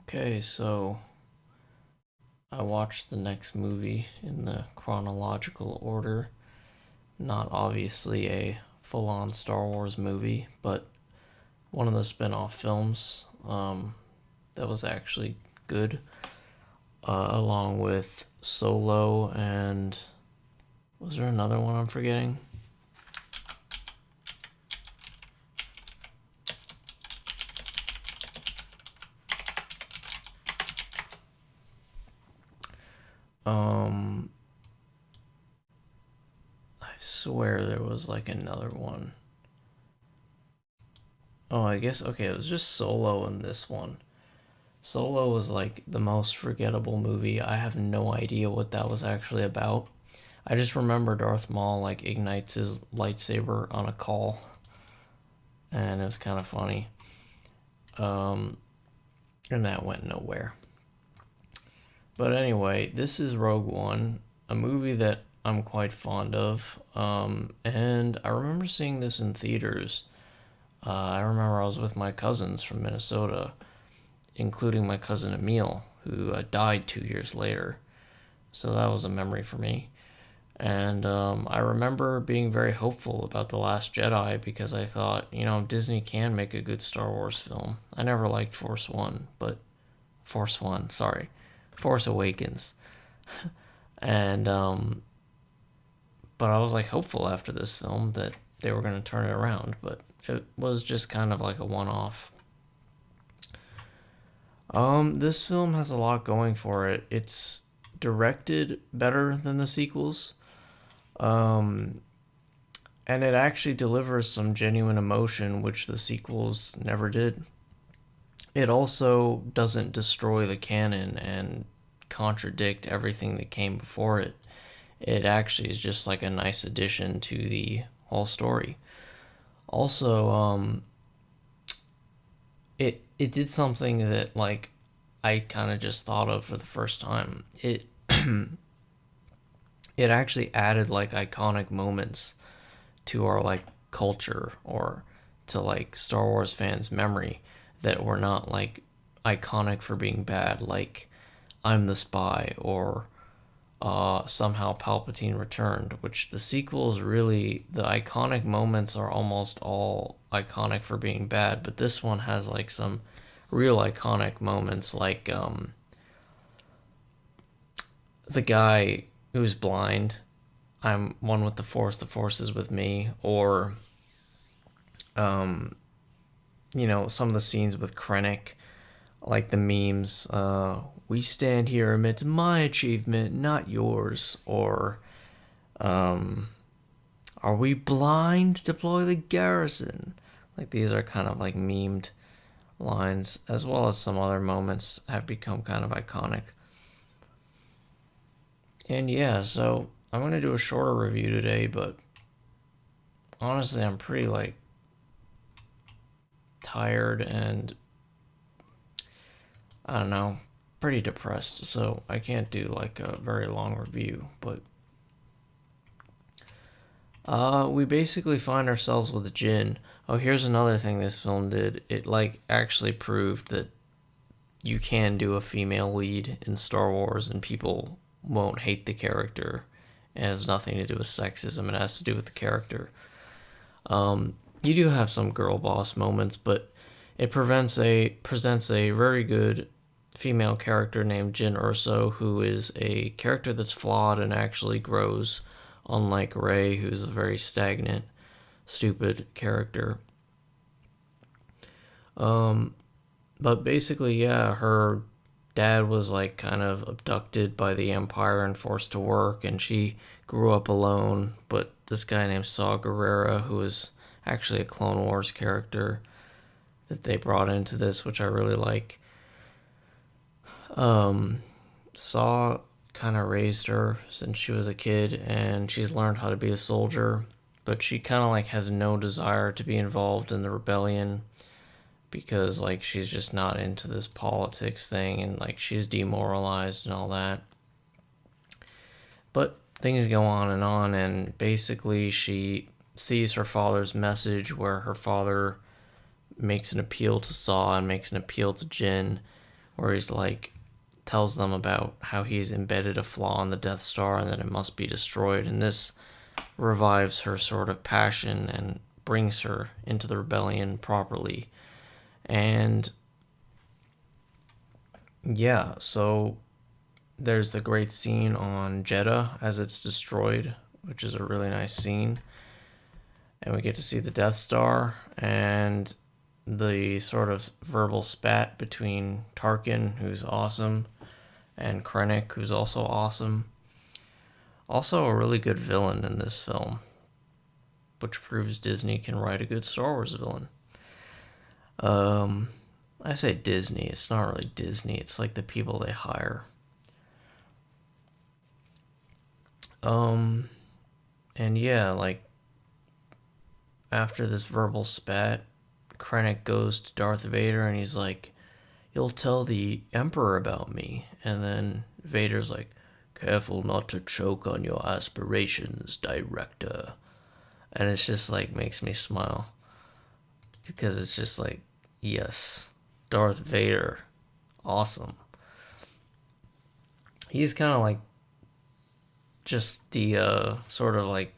Okay, so I watched the next movie in the chronological order. Not obviously a full on Star Wars movie, but one of the spin off films that was actually good, along with Solo and. Was there another one I'm forgetting? Um, I swear there was like another one. Oh, I guess, okay, it was just Solo and this one. Solo was like the most forgettable movie. I have no idea what that was actually about. I just remember Darth Maul like ignites his lightsaber on a call, and it was kind of funny. Um, and that went nowhere. But anyway, this is Rogue One, a movie that I'm quite fond of. And I remember seeing this in theaters. I remember I was with my cousins from Minnesota, including my cousin Emil, who died 2 years later. So that was a memory for me. And I remember being very hopeful about The Last Jedi because I thought, Disney can make a good Star Wars film. I never liked Force One, sorry. Force Awakens. And, but I was like hopeful after this film that they were going to turn it around, but it was just kind of like a one off. This film has a lot going for it. It's directed better than the sequels. Um, and it actually delivers some genuine emotion, which the sequels never did. It also doesn't destroy the canon and contradict everything that came before it. It actually is just like a nice addition to the whole story. Also, it did something that like I kind of just thought of for the first time. It actually added like iconic moments to our like culture or to like Star Wars fans' memory that were not like iconic for being bad, like I'm the Spy or somehow Palpatine returned, which the sequels really, the iconic moments are almost all iconic for being bad, but this one has like some real iconic moments, like the guy who's blind, I'm one with the Force is with me, or um, some of the scenes with Krennic, like the memes, we stand here amidst my achievement, not yours, or um, are we blind? Deploy the garrison. Like these are kind of like memed lines, as well as some other moments have become kind of iconic. And yeah, so I'm gonna do a shorter review today, but honestly, I'm pretty like tired and I don't know, pretty depressed, so I can't do like a very long review. But we basically find ourselves with Jin. Oh, here's another thing this film did. It like actually proved that you can do a female lead in Star Wars and people won't hate the character. It has nothing to do with sexism. It has to do with the character. You do have some girl boss moments, but it presents a very good female character named Jyn Erso, who is a character that's flawed and actually grows, unlike Rey, who's a very stagnant, stupid character. Um, but basically, yeah, her dad was like kind of abducted by the Empire and forced to work, and she grew up alone. But this guy named Saw Gerrera, who is actually a Clone Wars character that they brought into this, which I really like. Um, Saw kind of raised her since she was a kid, and she's learned how to be a soldier. But she kind of like has no desire to be involved in the rebellion because like she's just not into this politics thing, and like she's demoralized and all that. But things go on, and basically she sees her father's message where her father makes an appeal to Saw and makes an appeal to Jin, where he's like tells them about how he's embedded a flaw in the Death Star and that it must be destroyed. And this revives her sort of passion and brings her into the rebellion properly. And yeah, so there's the great scene on Jeddah as it's destroyed, which is a really nice scene. And we get to see the Death Star and the sort of verbal spat between Tarkin, who's awesome, and Krennic, who's also awesome. Also, a really good villain in this film, which proves Disney can write a good Star Wars villain. I say Disney, it's not really Disney, it's like the people they hire. And yeah, like, after this verbal spat, Krennic goes to Darth Vader and he's like, "You'll tell the Emperor about me." And then Vader's like, "Careful not to choke on your aspirations, director." And it's just like, makes me smile. Because it's just like, yes, Darth Vader, awesome. He's kind of like just the sort of like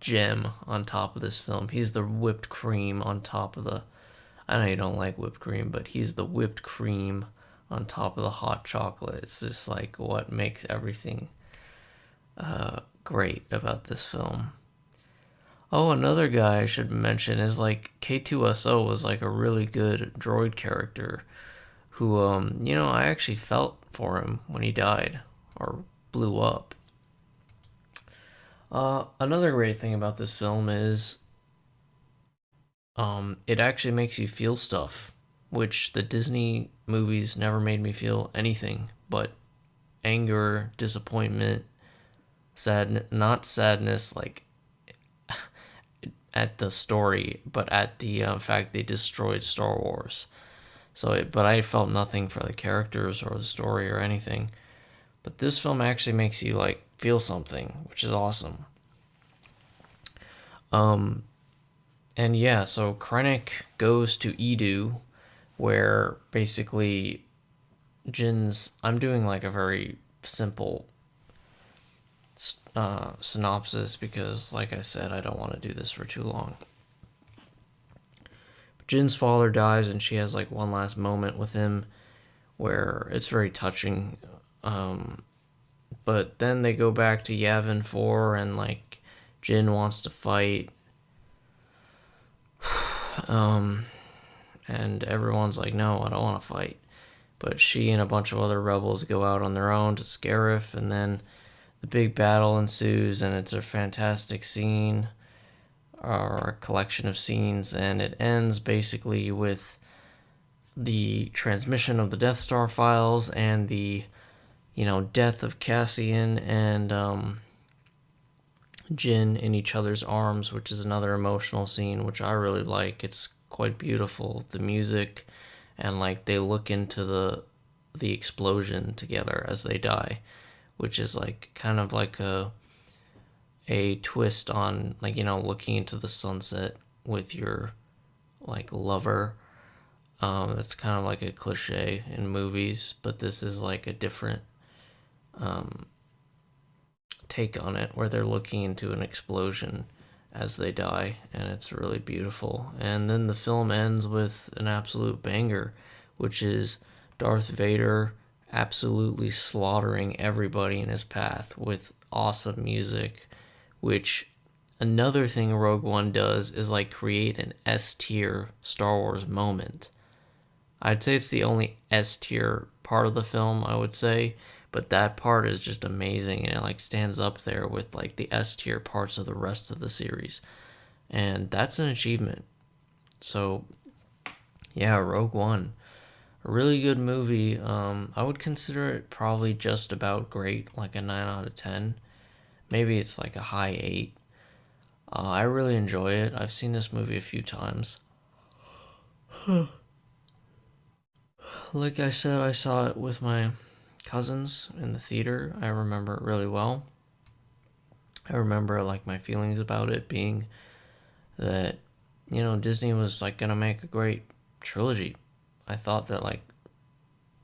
gem on top of this film. He's the whipped cream on top of the. I know you don't like whipped cream, but he's the whipped cream on top of the hot chocolate. It's just like what makes everything great about this film. Oh, another guy I should mention is like K2SO was like a really good droid character who, I actually felt for him when he died or blew up. Another great thing about this film is it actually makes you feel stuff, which the Disney movies never made me feel anything but anger, disappointment, sadness, not sadness like at the story, but at the fact they destroyed Star Wars. But I felt nothing for the characters or the story or anything. But this film actually makes you like feel something, which is awesome. And yeah, so Krennic goes to Edu, where basically I'm doing like a very simple synopsis because, like I said, I don't want to do this for too long. Jin's father dies, and she has like one last moment with him where it's very touching. But then they go back to Yavin 4, and like Jin wants to fight. And everyone's like, "No, I don't want to fight." But she and a bunch of other rebels go out on their own to Scarif, and then the big battle ensues, and it's a fantastic scene, or a collection of scenes, and it ends basically with the transmission of the Death Star files and the, death of Cassian and Jin in each other's arms, which is another emotional scene, which I really like. It's quite beautiful. The music, and like they look into the explosion together as they die, which is like kind of like a twist on like looking into the sunset with your like lover. That's kind of like a cliche in movies, but this is like a different take on it, where they're looking into an explosion as they die, and it's really beautiful. And then the film ends with an absolute banger, which is Darth Vader absolutely slaughtering everybody in his path with awesome music, which another thing Rogue One does is like create an S tier Star Wars moment. I'd say it's the only S tier part of the film, I would say, but that part is just amazing, and it like stands up there with like the S tier parts of the rest of the series, and that's an achievement. So yeah, Rogue One, a really good movie. I would consider it probably just about great, like a 9 out of 10. Maybe it's like a high 8. I really enjoy it. I've seen this movie a few times. Like I said, I saw it with my cousins in the theater. I remember it really well. I remember like my feelings about it being that Disney was like gonna make a great trilogy. I thought that like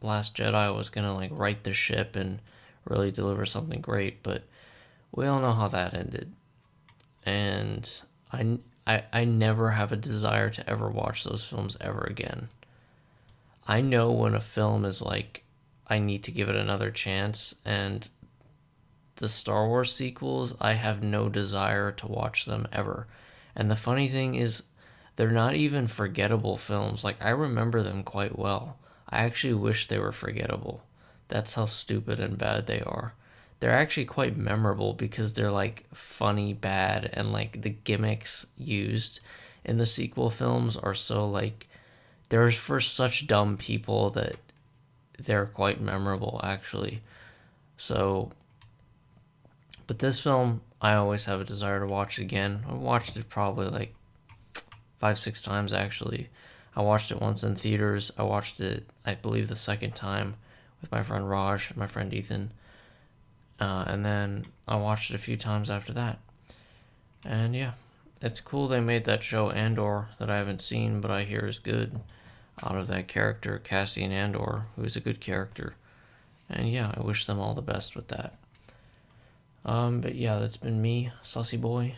Last Jedi was gonna like right the ship and really deliver something great, but we all know how that ended. And I never have a desire to ever watch those films ever again. I know when a film is like, I need to give it another chance, and the Star Wars sequels, I have no desire to watch them ever. And the funny thing is, they're not even forgettable films. Like, I remember them quite well. I actually wish they were forgettable. That's how stupid and bad they are. They're actually quite memorable because they're like funny bad, and like the gimmicks used in the sequel films are so like, they're for such dumb people that they're quite memorable actually. So, but this film, I always have a desire to watch it again. I watched it probably like 5, 6 times actually. I watched it once in theaters. I watched it, I believe, the second time with my friend Raj and my friend Ethan. And then I watched it a few times after that. And yeah, it's cool they made that show Andor that I haven't seen, but I hear is good. Out of that character, Cassian Andor, who is a good character. And yeah, I wish them all the best with that. But yeah, that's been me, Sussy Boy.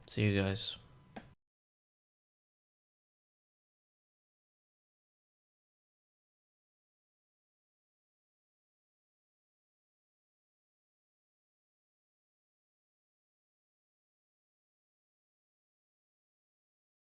See you guys.